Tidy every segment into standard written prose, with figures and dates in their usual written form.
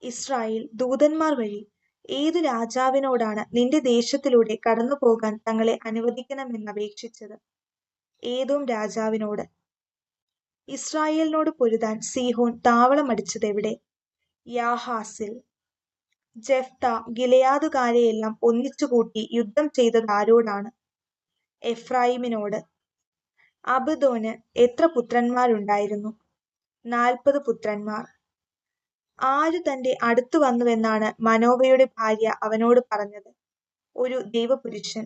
Israel ദൂതന്മാർ വഴി ഏതു രാജാവിനോടാണ് നിന്റെ ദേശത്തിലൂടെ കടന്നുപോകാൻ തങ്ങളെ അനുവദിക്കണമെന്നപേക്ഷിച്ചത്? ഏദോം രാജാവിനോട്. ഇസ്രായേലിനോട് പൊരുതാൻ സീഹോൻ താവളമടിച്ചതെവിടെ? യാഹാസിൽ. ജെഫ്ത ഗിലെയാദുകാരെയെല്ലാം ഒന്നിച്ചുകൂട്ടി യുദ്ധം ചെയ്തതാരോടാണ്? എഫ്രായിമിനോട്. അബദോന് എത്ര പുത്രന്മാരുണ്ടായിരുന്നു? 40 പുത്രന്മാർ. ആരു തന്റെ അടുത്തു വന്നുവെന്നാണ് മനോവയുടെ ഭാര്യ അവനോട് പറഞ്ഞത്? ഒരു ദൈവപുരുഷൻ.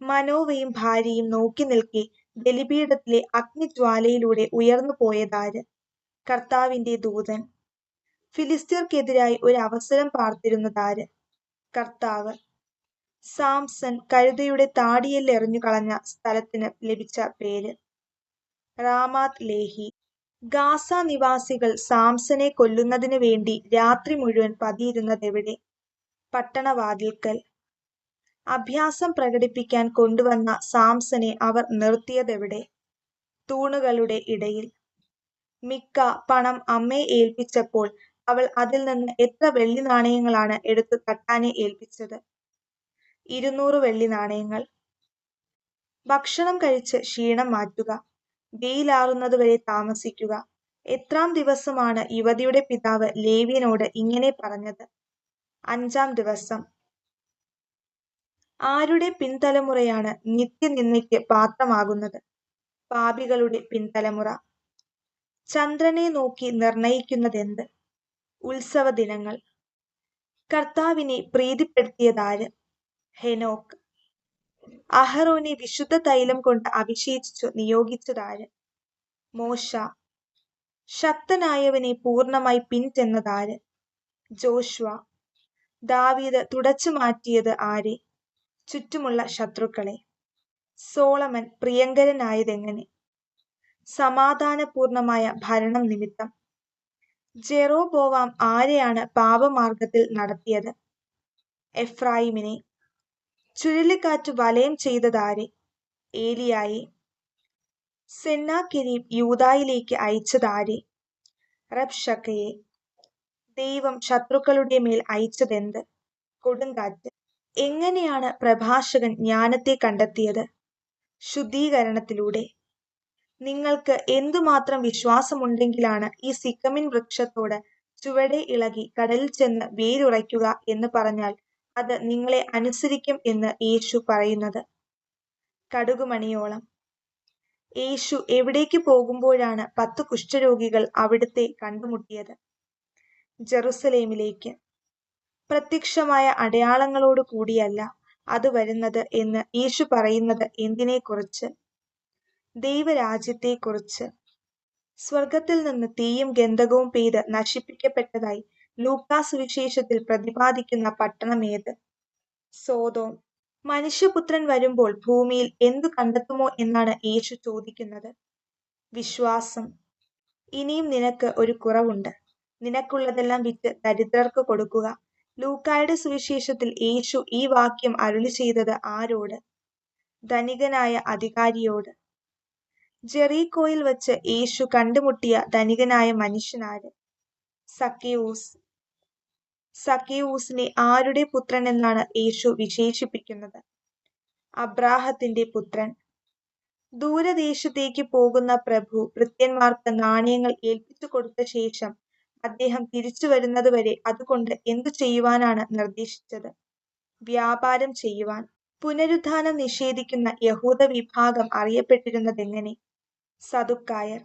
മനോവയും ഭാര്യയും നോക്കി നിൽക്കെ ബലിപീഠത്തിലെ അഗ്നിജ്വാലയിലൂടെ ഉയർന്നു പോയതാര്? കർത്താവിന്റെ ദൂതൻ. ഫിലിസ്ത്യർക്കെതിരായി ഒരു അവസരം പാർത്തിരുന്നതാര്? കർത്താവ്. സാംസൺ കഴുതയുടെ താടിയെല്ലെറിഞ്ഞു കളഞ്ഞ സ്ഥലത്തിന് ലഭിച്ച പേര്? റാമാത്ത് ലേഹി. ഗാസ നിവാസികൾ സാംസനെ കൊല്ലുന്നതിന് വേണ്ടി രാത്രി മുഴുവൻ പതിയിരുന്നതെവിടെ? പട്ടണവാതിൽക്കൽ. അഭ്യാസം പ്രകടിപ്പിക്കാൻ കൊണ്ടുവന്ന സാംസനെ അവർ നിർത്തിയതെവിടെ? തൂണുകളുടെ ഇടയിൽ. മിക്ക പണം അമ്മയെ ഏൽപ്പിച്ചപ്പോൾ അവൾ അതിൽ നിന്ന് എത്ര വെള്ളി നാണയങ്ങളാണ് എടുത്തു തട്ടാനെ ഏൽപ്പിച്ചത്? 200 വെള്ളി നാണയങ്ങൾ. ഭക്ഷണം കഴിച്ച് ക്ഷീണം മാറ്റുക, വെയിലാറുന്നതുവരെ താമസിക്കുക. എത്രാം ദിവസമാണ് യുവതിയുടെ പിതാവ് ലേവ്യനോട് ഇങ്ങനെ പറഞ്ഞത്? 5-ാം ദിവസം. ആരുടെ പിൻതലമുറയാണ് നിത്യനിന്ദയ്ക്ക് പാത്രമാകുന്നത്? പാപികളുടെ പിൻതലമുറ. ചന്ദ്രനെ നോക്കി നിർണയിക്കുന്നതെന്ത്? ഉത്സവ ദിനങ്ങൾ. കർത്താവിനെ പ്രീതിപ്പെടുത്തിയതാര്? ഹെനോക്ക്. അഹറോനെ വിശുദ്ധ തൈലം കൊണ്ട് അഭിഷേചിച്ചു നിയോഗിച്ചതാര്? മോശ. ശക്തനായവനെ പൂർണ്ണമായി പിൻചെന്നതാര്? ജോഷ്വ. ദാവീദ് തുടച്ചു മാറ്റിയത് ആരെ? ചുറ്റുമുള്ള ശത്രുക്കളെ. സോളമൻ പ്രിയങ്കരനായതെങ്ങനെ? സമാധാനപൂർണമായ ഭരണം നിമിത്തം. ജെറോബോവാം ആരെയാണ് പാപമാർഗത്തിൽ നടത്തിയത്? എഫ്രായിമിനെ. ചുഴലിക്കാറ്റ് വലയം ചെയ്തതാരെ? ഏലിയായെ. സെന്നാകെരീബ് യൂദായിലേക്ക് അയച്ചതാരെ? റബ്ശക്കയെ. ദൈവം ശത്രുക്കളുടെ മേൽ അയച്ചതെന്ത്? കൊടുങ്കാറ്റ്. എങ്ങനെയാണ് പ്രഭാഷകൻ ജ്ഞാനത്തെ കണ്ടെത്തിയത്? ശുദ്ധീകരണത്തിലൂടെ. നിങ്ങൾക്ക് എന്തുമാത്രം വിശ്വാസമുണ്ടെങ്കിലാണ് ഈ സിക്കമിൻ വൃക്ഷത്തോട് ചുവടെ ഇളകി കടലിൽ ചെന്ന് വേരുറയ്ക്കുക എന്ന് പറഞ്ഞാൽ അത് നിങ്ങളെ അനുസരിക്കും എന്ന് യേശു പറയുന്നത്? കടുകുമണിയോളം. യേശു എവിടേക്ക് പോകുമ്പോഴാണ് 10 കുഷ്ഠരോഗികൾ അവിടുത്തെ കണ്ടുമുട്ടിയത്? ജെറുസലേമിലേക്ക്. പ്രത്യക്ഷമായ അടയാളങ്ങളോട് കൂടിയല്ല അത് വരുന്നത് എന്ന് യേശു പറയുന്നത് എന്തിനെക്കുറിച്ച്? ദൈവരാജ്യത്തെക്കുറിച്ച്. സ്വർഗത്തിൽ നിന്ന് തീയും ഗന്ധകവും പെയ്ത് നശിപ്പിക്കപ്പെട്ടതായി ലൂക്കാ സുവിശേഷത്തിൽ പ്രതിപാദിക്കുന്ന പട്ടണം ഏത്? സോദോം. മനുഷ്യപുത്രൻ വരുമ്പോൾ ഭൂമിയിൽ എന്തു കണ്ടെത്തുമോ എന്നാണ് യേശു ചോദിക്കുന്നത്? വിശ്വാസം. ഇനിയും നിനക്ക് ഒരു കുറവുണ്ട്. നിനക്കുള്ളതെല്ലാം വിറ്റ് ദരിദ്രർക്ക് കൊടുക്കുക. ലൂക്കായുടെ സുവിശേഷത്തിൽ യേശു ഈ വാക്യം അരുളി ചെയ്തത് ആരോട്? ധനികനായ അധികാരിയോട്. ജെറീക്കോയിൽ വച്ച് യേശു കണ്ടുമുട്ടിയ ധനികനായ മനുഷ്യനാര്? സക്കേവൂസ്. സക്കേവൂസിനെ ആരുടെ പുത്രൻ എന്നാണ് യേശു വിശേഷിപ്പിക്കുന്നത്? അബ്രാഹത്തിന്റെ പുത്രൻ. ദൂരദേശത്തേക്ക് പോകുന്ന പ്രഭു ഭൃത്യന്മാർക്ക് നാണയങ്ങൾ ഏൽപ്പിച്ചു കൊടുത്ത ശേഷം അദ്ദേഹം തിരിച്ചു വരുന്നതുവരെ അതുകൊണ്ട് എന്തു ചെയ്യുവാനാണ് നിർദ്ദേശിച്ചത്? വ്യാപാരം ചെയ്യുവാൻ. പുനരുത്ഥാനം നിഷേധിക്കുന്ന യഹൂദ വിഭാഗം അറിയപ്പെട്ടിരുന്നതെങ്ങനെ? സദുക്കായർ.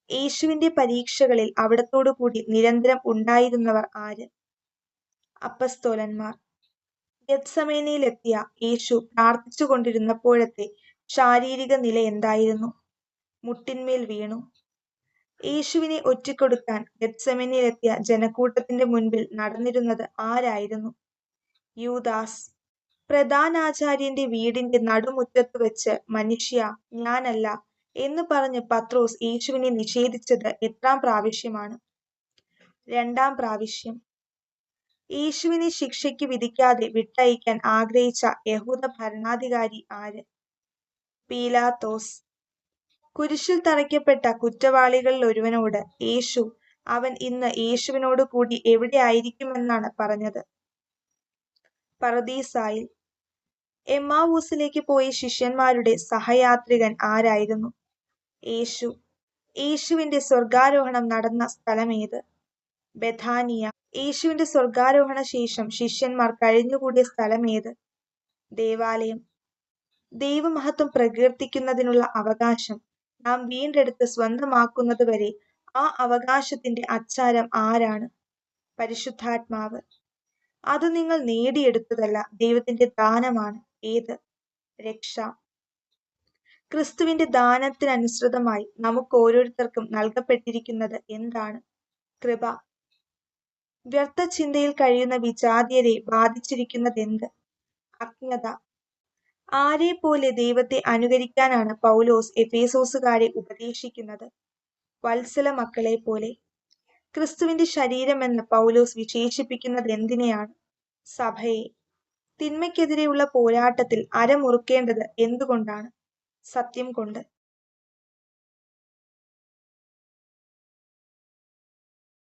യേശുവിന്റെ പരീക്ഷകളിൽ അവിടത്തോടുകൂടി നിരന്തരം ഉണ്ടായിരുന്നവർ ആര്? അപ്പസ്തോലന്മാർ. ഗെത്സമേനയിലെത്തിയ യേശു പ്രാർത്ഥിച്ചു കൊണ്ടിരുന്നപ്പോഴത്തെ ശാരീരിക നില എന്തായിരുന്നു? മുട്ടിന്മേൽ വീണു. യേശുവിനെ ഒറ്റിക്കൊടുക്കാൻ ഗെത്സമേനയിലെത്തിയ ജനക്കൂട്ടത്തിന്റെ മുൻപിൽ നടന്നിരുന്നത് ആരായിരുന്നു? യൂദാസ്. പ്രധാനാചാര്യന്റെ വീടിന്റെ നടുമുറ്റത്തു വെച്ച് മനുഷ്യ, ഞാനല്ല എന്ന് പറഞ്ഞ് പത്രോസ് യേശുവിനെ നിഷേധിച്ചത് എത്രാം പ്രാവശ്യമാണ്? 2-ാം പ്രാവശ്യം. യേശുവിനെ ശിക്ഷയ്ക്ക് വിധിക്കാതെ വിട്ടയക്കാൻ ആഗ്രഹിച്ച യഹൂദ ഭരണാധികാരി ആര്? പീലാത്തോസ്. കുരിശിൽ തറയ്ക്കപ്പെട്ട കുറ്റവാളികളിലൊരുവനോട് യേശു അവൻ ഇന്ന് യേശുവിനോട് കൂടി എവിടെ ആയിരിക്കുമെന്നാണ് പറഞ്ഞത്? പറുദീസായിൽ. എമ്മാവൂസിലേക്ക് പോയ ശിഷ്യന്മാരുടെ സഹയാത്രികൻ ആരായിരുന്നു? യേശു. യേശുവിന്റെ സ്വർഗാരോഹണം നടന്ന സ്ഥലമേത്? ബെഥാനിയ. യേശുവിന്റെ സ്വർഗാരോഹണ ശേഷം ശിഷ്യന്മാർ കഴിഞ്ഞുകൂടിയ സ്ഥലമേത്? ദേവാലയം. ദൈവമഹത്വം പ്രകീർത്തിക്കുന്നതിനുള്ള അവകാശം നാം വീണ്ടെടുത്ത് സ്വന്തമാക്കുന്നതുവരെ ആ അവകാശത്തിന്റെ അച്ചാരം ആരാണ്? പരിശുദ്ധാത്മാവ്. അത് നിങ്ങൾ നേടിയെടുത്തതല്ല, ദൈവത്തിന്റെ ദാനമാണ്. ഏത്? രക്ഷ. ക്രിസ്തുവിന്റെ ദാനത്തിനനുസൃതമായി നമുക്ക് ഓരോരുത്തർക്കും നൽകപ്പെട്ടിരിക്കുന്നത് എന്താണ്? കൃപ. വ്യർത്ഥചിന്തയിൽ കഴിയുന്ന വിജാതീയരെ ബാധിച്ചിരിക്കുന്നതെന്ത്? അജ്ഞത. ആരെപ്പോലെ ദൈവത്തെ അനുകരിക്കാനാണ് പൗലോസ് എഫേസോസുകാരെ ഉപദേശിക്കുന്നത്? വത്സല മക്കളെ പോലെ. ക്രിസ്തുവിന്റെ ശരീരമെന്ന് പൗലോസ് വിശേഷിപ്പിക്കുന്നത് എന്തിനെയാണ്? സഭയെ. തിന്മയ്ക്കെതിരെയുള്ള പോരാട്ടത്തിൽ അരമുറുക്കേണ്ടത് എന്തുകൊണ്ടാണ്? സത്യം കൊണ്ട്.